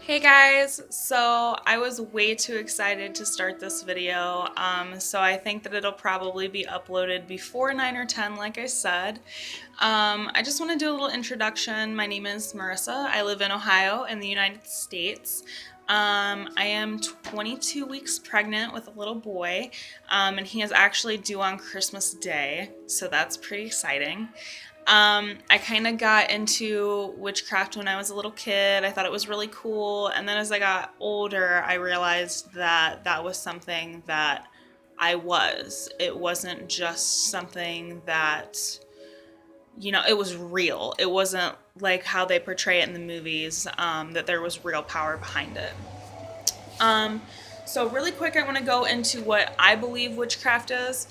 Hey guys, so I was way too excited to start this video, so I think that it'll probably be uploaded before 9 or 10 like I said. I just want to do a little introduction. My name is Marissa. I live in Ohio in the United States. I am 22 weeks pregnant with a little boy, and he is actually due on Christmas Day, so that's pretty exciting. I kind of got into witchcraft when I was a little kid. I thought it was really cool. And then as I got older, I realized that that was something that I was. It wasn't just something that, it was real. It wasn't like how they portray it in the movies, that there was real power behind it. So really quick, I want to go into what I believe witchcraft is.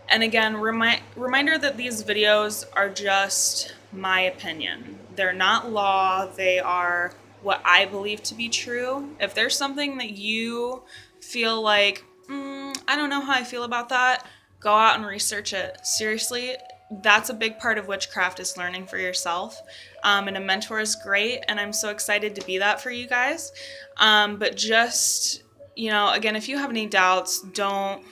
And again, reminder that these videos are just my opinion. They're not law. They are what I believe to be true. If there's something that you feel like, I don't know how I feel about that, go out and research it. Seriously, that's a big part of witchcraft, is learning for yourself. And a mentor is great, and I'm so excited to be that for you guys. But just, again, if you have any doubts, don't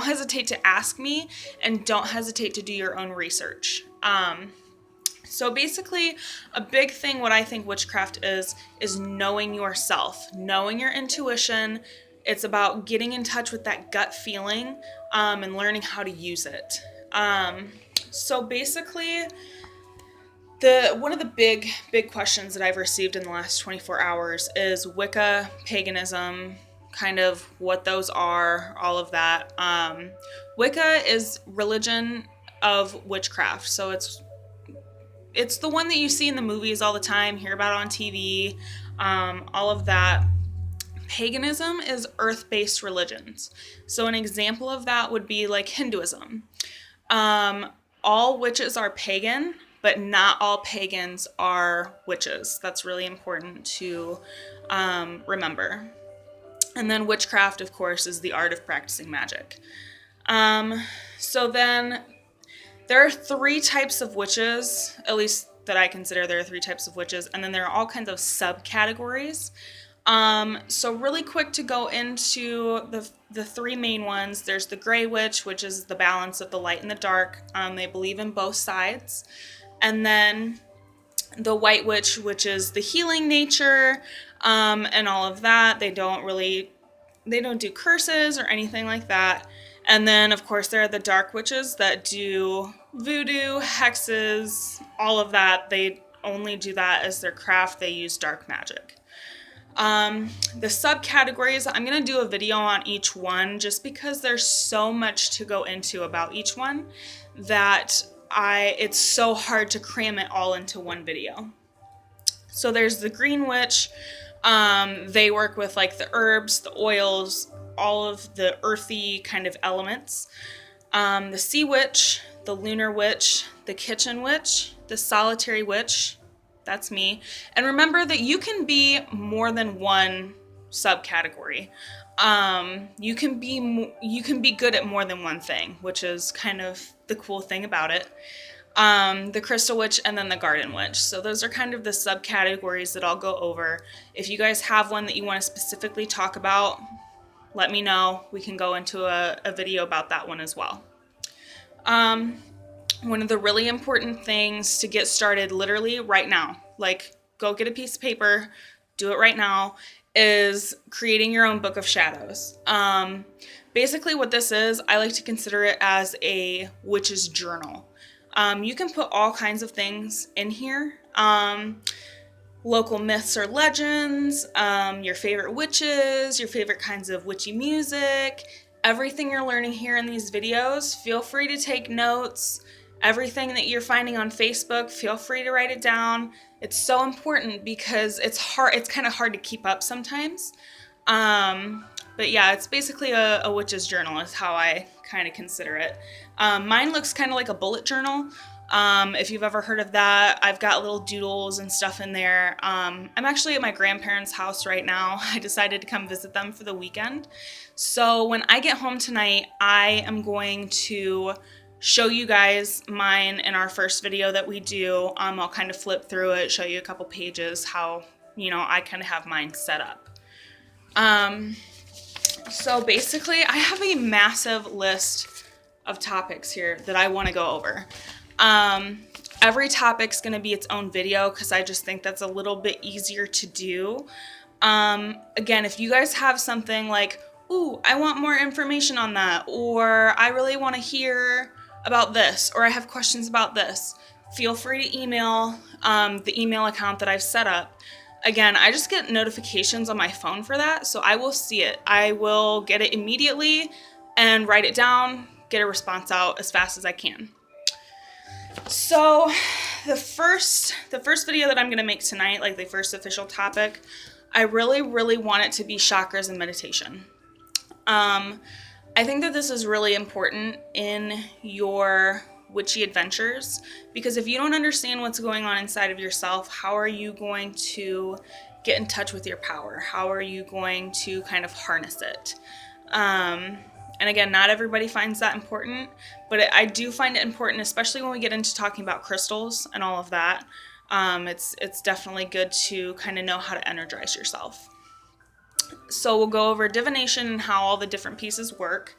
hesitate to ask me, and don't hesitate to do your own research. So basically, a big thing, what I think witchcraft is knowing yourself, knowing your intuition. It's about getting in touch with that gut feeling, and learning how to use it. So basically, one of the big questions that I've received in the last 24 hours is Wicca, paganism, kind of what those are, all of that. Wicca is religion of witchcraft, so it's the one that you see in the movies all the time, hear about on TV, all of that. Paganism is earth-based religions. So an example of that would be like Hinduism. All witches are pagan, but not all pagans are witches. That's really important to remember. And then witchcraft, of course, is the art of practicing magic. So then there are three types of witches, at least that I consider there are three types of witches, and then there are all kinds of subcategories. So really quick to go into the three main ones. There's the gray witch, which is the balance of the light and the dark. They believe in both sides. And then the white witch, which is the healing nature, and all of that. They don't do curses or anything like that. And then, of course, there are the dark witches that do voodoo, hexes, all of that. They only do that as their craft. They use dark magic. The subcategories, I'm going to do a video on each one just because there's so much to go into about each one that it's so hard to cram it all into one video. So there's the green witch. They work with like the herbs, the oils, all of the earthy kind of elements. The sea witch, the lunar witch, the kitchen witch, the solitary witch. That's me. And remember that you can be more than one subcategory. You can be good at more than one thing, which is kind of the cool thing about it. The crystal witch, and then the garden witch. So those are kind of the subcategories that I'll go over. If you guys have one that you want to specifically talk about, let me know. We can go into a video about that one as well. One of the really important things to get started literally right now, like go get a piece of paper, do it right now, is creating your own book of shadows. Basically what this is, I like to consider it as a witch's journal. You can put all kinds of things in here. Local myths or legends, your favorite witches, your favorite kinds of witchy music, everything you're learning here in these videos. Feel free to take notes. Everything that you're finding on Facebook, feel free to write it down. It's so important because it's kind of hard to keep up sometimes. But yeah, it's basically a witch's journal is how I kind of consider it. Mine looks kind of like a bullet journal. If you've ever heard of that, I've got little doodles and stuff in there. I'm actually at my grandparents' house right now. I decided to come visit them for the weekend. So when I get home tonight, I am going to show you guys mine in our first video that we do. I'll kind of flip through it, show you a couple pages, how I kind of have mine set up. So basically, I have a massive list of topics here that I want to go over. Every topic's going to be its own video because I just think that's a little bit easier to do. Again, if you guys have something like, ooh, I want more information on that, or I really want to hear about this, or I have questions about this, feel free to email the email account that I've set up. Again, I just get notifications on my phone for that, so I will see it. I will get it immediately and write it down, get a response out as fast as I can. So the first video that I'm going to make tonight, like the first official topic, I really want it to be chakras and meditation. I think that this is really important in your witchy adventures, because if you don't understand what's going on inside of yourself, how are you going to get in touch with your power? How are you going to kind of harness it? And again, not everybody finds that important, but I do find it important, especially when we get into talking about crystals and all of that. It's definitely good to kind of know how to energize yourself. So we'll go over divination and how all the different pieces work.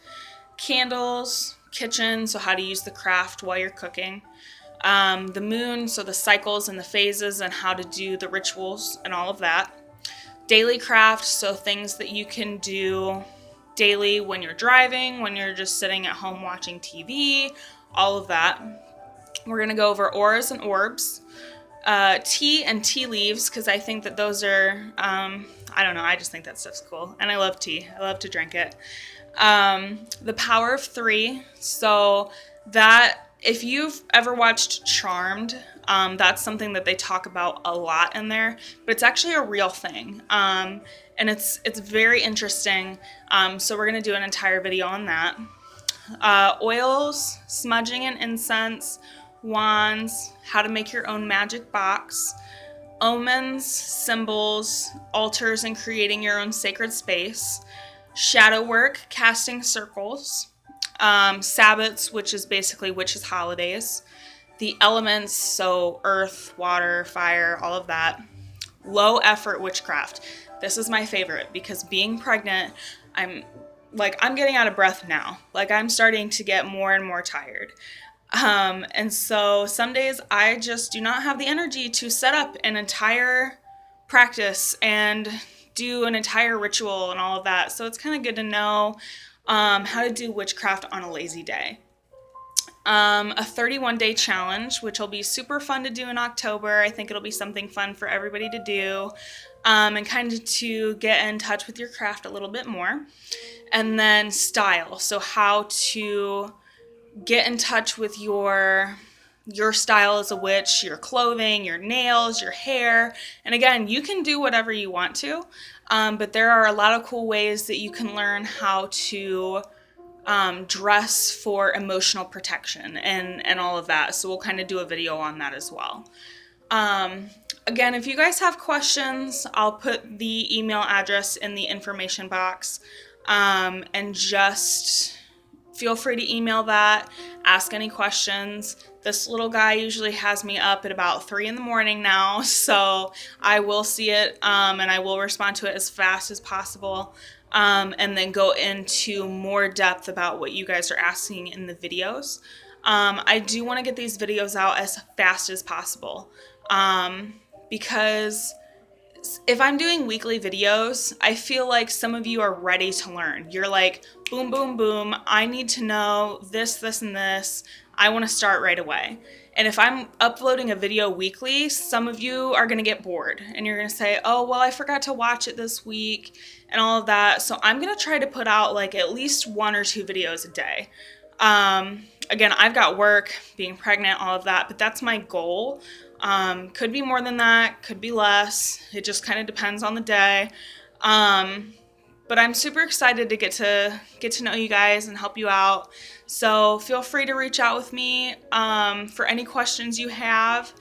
Candles, kitchen, so how to use the craft while you're cooking. The moon, so the cycles and the phases and how to do the rituals and all of that. Daily craft, so things that you can do daily when you're driving, when you're just sitting at home watching TV, all of that. We're going to go over auras and orbs. Tea and tea leaves, because I think that those are, I don't know, I just think that stuff's cool. And I love tea. I love to drink it. The power of 3. So that, if you've ever watched Charmed, that's something that they talk about a lot in there, but it's actually a real thing. And it's very interesting. So we're going to do an entire video on that. Oils, smudging and incense, wands, how to make your own magic box, omens, symbols, altars, and creating your own sacred space, shadow work, casting circles, Sabbats, which is basically witches' holidays, the elements, so earth, water, fire, all of that, low effort witchcraft. This is my favorite because being pregnant, I'm getting out of breath now. Like, I'm starting to get more and more tired. And so some days I just do not have the energy to set up an entire practice and do an entire ritual and all of that. So it's kind of good to know how to do witchcraft on a lazy day. A 31-day challenge, which will be super fun to do in October. I think it'll be something fun for everybody to do, and kind of to get in touch with your craft a little bit more. And then style, so how to get in touch with your style as a witch, your clothing, your nails, your hair. And again, you can do whatever you want to, but there are a lot of cool ways that you can learn how to dress for emotional protection and all of that. So we'll kind of do a video on that as well. Again, if you guys have questions, I'll put the email address in the information box, and just feel free to email that, ask any questions. This little guy usually has me up at about 3 in the morning now, so I will see it, and I will respond to it as fast as possible, and then go into more depth about what you guys are asking in the videos. I do want to get these videos out as fast as possible, because if I'm doing weekly videos, I feel like some of you are ready to learn. You're like, boom, boom, boom, I need to know this, this, and this. I want to start right away. And if I'm uploading a video weekly, some of you are going to get bored and you're going to say, oh, well, I forgot to watch it this week and all of that. So I'm going to try to put out like at least 1 or 2 videos a day. Again, I've got work, being pregnant, all of that, but that's my goal. Could be more than that, could be less. It just kind of depends on the day. But I'm super excited to get to know you guys and help you out. So feel free to reach out with me for any questions you have.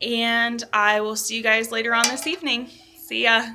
And I will see you guys later on this evening. See ya.